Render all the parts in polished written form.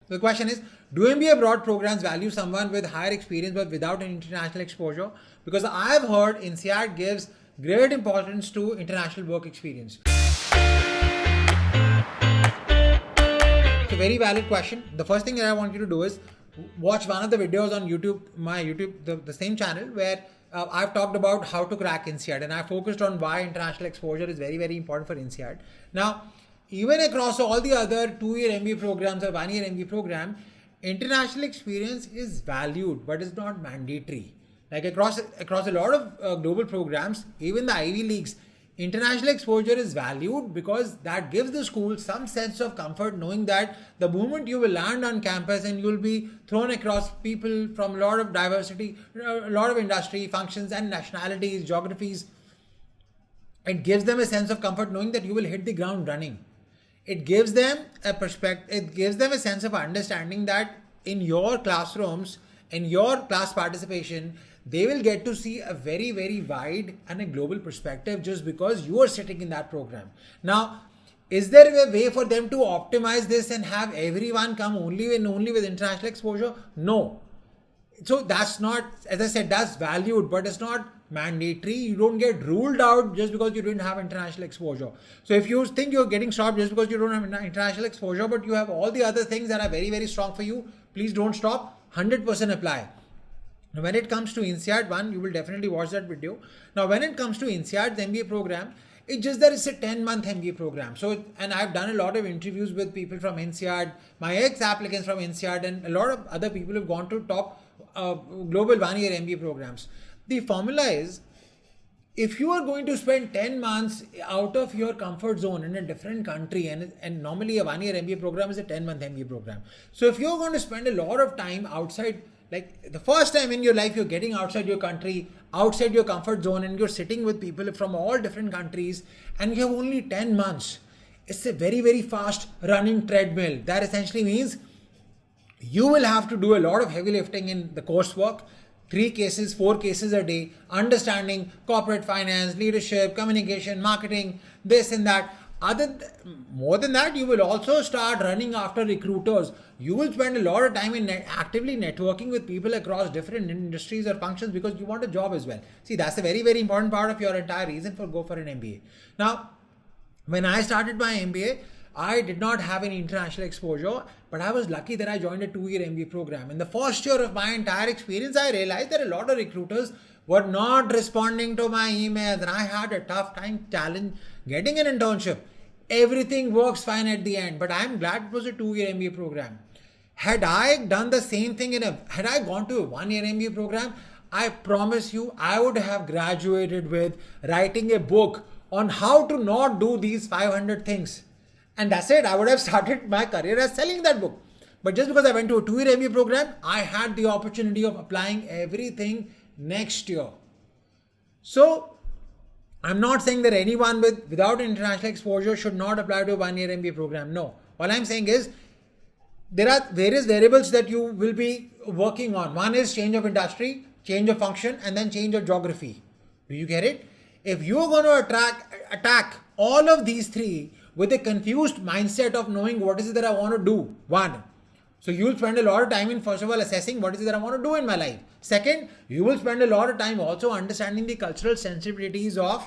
The question is, do MBA abroad programs value someone with higher experience but without an international exposure? Because I have heard INSEAD gives great importance to international work experience. It's a very valid question. The first thing that I want you to do is watch one of the videos on YouTube, my YouTube, the same channel, where I've talked about how to crack INSEAD, and I focused on why international exposure is very, very important for INSEAD. Now, even across all the other 2-year MBA programs or 1-year MBA program, international experience is valued, but it's not mandatory. Like across a lot of global programs, even the Ivy Leagues, international exposure is valued because that gives the school some sense of comfort knowing that the moment you will land on campus and you will be thrown across people from a lot of diversity, a lot of industry, functions and nationalities, geographies, it gives them a sense of comfort knowing that you will hit the ground running. It gives them a perspective, it gives them a sense of understanding that in your classrooms, in your class participation, they will get to see a very, very wide and a global perspective just because you are sitting in that program. Now, is there a way for them to optimize this and have everyone come only with international exposure? No. So that's not, as I said, that's valued, but it's not mandatory. You don't get ruled out just because you didn't have international exposure. So if you think you're getting stopped just because you don't have international exposure, but you have all the other things that are very, very strong for you, please don't stop. 100% apply. Now, when it comes to INSEAD 1, you will definitely watch that video. Now, when it comes to INSEAD's MBA program, it's just that it's a 10-month MBA program. So, and I've done a lot of interviews with people from INSEAD, my ex-applicants from INSEAD, and a lot of other people who've gone to top global 1-year MBA programs. The formula is, if you are going to spend 10 months out of your comfort zone in a different country, and normally a 1-year MBA program is a 10-month MBA program. So if you're going to spend a lot of time outside, like the first time in your life you're getting outside your country, outside your comfort zone, and you're sitting with people from all different countries, and you have only 10 months, it's a very, very fast running treadmill. That essentially means you will have to do a lot of heavy lifting in the coursework, 3 cases, 4 cases a day, understanding corporate finance, leadership, communication, marketing, this and that. More than that, you will also start running after recruiters. You will spend a lot of time in actively networking with people across different industries or functions because you want a job as well. See, that's a very, very important part of your entire reason for go for an MBA. Now, when I started my MBA, I did not have any international exposure, but I was lucky that I joined a 2-year MBA program. In the first year of my entire experience, I realized that a lot of recruiters were not responding to my emails, and I had a tough time getting an internship. Everything works fine at the end, but I'm glad it was a 2-year MBA program. Had I done the same thing had I gone to a 1-year MBA program, I promise you, I would have graduated with writing a book on how to not do these 500 things. And that's it. I would have started my career as selling that book. But just because I went to a 2-year MBA program, I had the opportunity of applying everything next year. So I'm not saying that anyone without international exposure should not apply to a 1-year MBA program. No. All I'm saying is there are various variables that you will be working on. One is change of industry, change of function, and then change of geography. Do you get it? If you're going to attack all of these 3 with a confused mindset of knowing what is it that I want to do, 1. So you will spend a lot of time in, first of all, assessing what is it that I want to do in my life. Second, you will spend a lot of time also understanding the cultural sensibilities of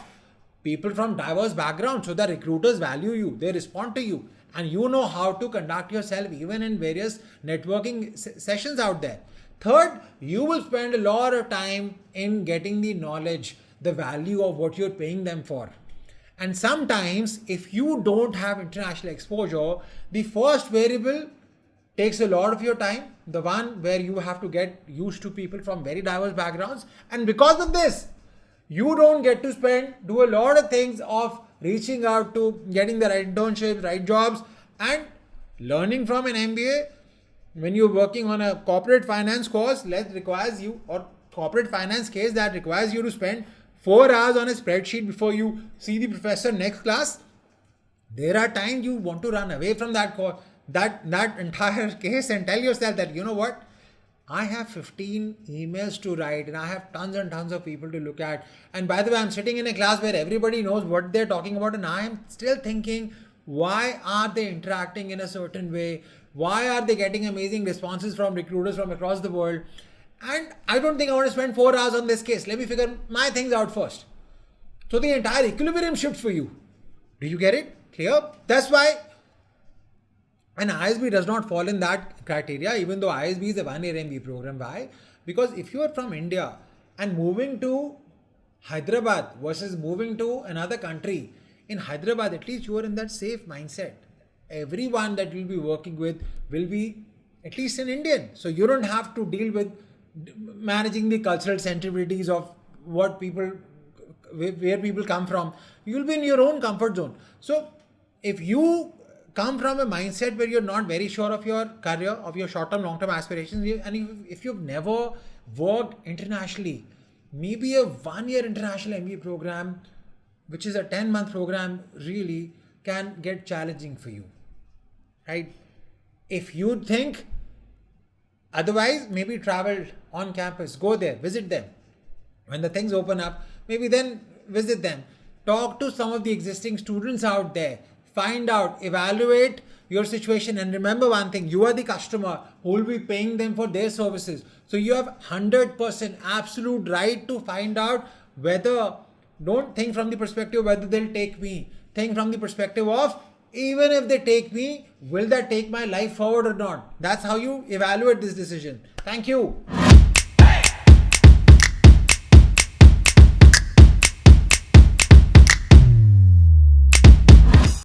people from diverse backgrounds so that recruiters value you, they respond to you, and you know how to conduct yourself even in various networking sessions out there. Third, you will spend a lot of time in getting the knowledge, the value of what you're paying them for. And sometimes if you don't have international exposure, the first variable takes a lot of your time, the one where you have to get used to people from very diverse backgrounds. And because of this, you don't get to do a lot of things of reaching out to getting the right internships, right jobs, and learning from an MBA. When you're working on a corporate finance course, corporate finance case that requires you to spend 4 hours on a spreadsheet before you see the professor next class, there are times you want to run away from that course, that entire case, and tell yourself that, you know what, I have 15 emails to write and I have tons and tons of people to look at. And by the way, I'm sitting in a class where everybody knows what they're talking about, and I am still thinking, why are they interacting in a certain way? Why are they getting amazing responses from recruiters from across the world? And I don't think I want to spend 4 hours on this case. Let me figure my things out first. So the entire equilibrium shifts for you. Do you get it? Clear? That's why an ISB does not fall in that criteria, even though ISB is a 1-year MBA program. Why? Because if you are from India and moving to Hyderabad versus moving to another country, in Hyderabad, at least you are in that safe mindset. Everyone that you'll be working with will be at least an Indian. So you don't have to deal with managing the cultural sensibilities of what people, where people come from. You'll be in your own comfort zone. So if you come from a mindset where you're not very sure of your career, of your short-term, long-term aspirations, and if you've never worked internationally, maybe a 1-year international MBA program, which is a 10-month program, really can get challenging for you, right? If you think otherwise, maybe travel on campus, go there, visit them. When the things open up, maybe then visit them. Talk to some of the existing students out there. Find out, evaluate your situation, and remember one thing, you are the customer who will be paying them for their services. So you have 100% absolute right to find out whether, don't think from the perspective whether they'll take me. Think from the perspective of, even if they take me, will that take my life forward or not? That's how you evaluate this decision. Thank you.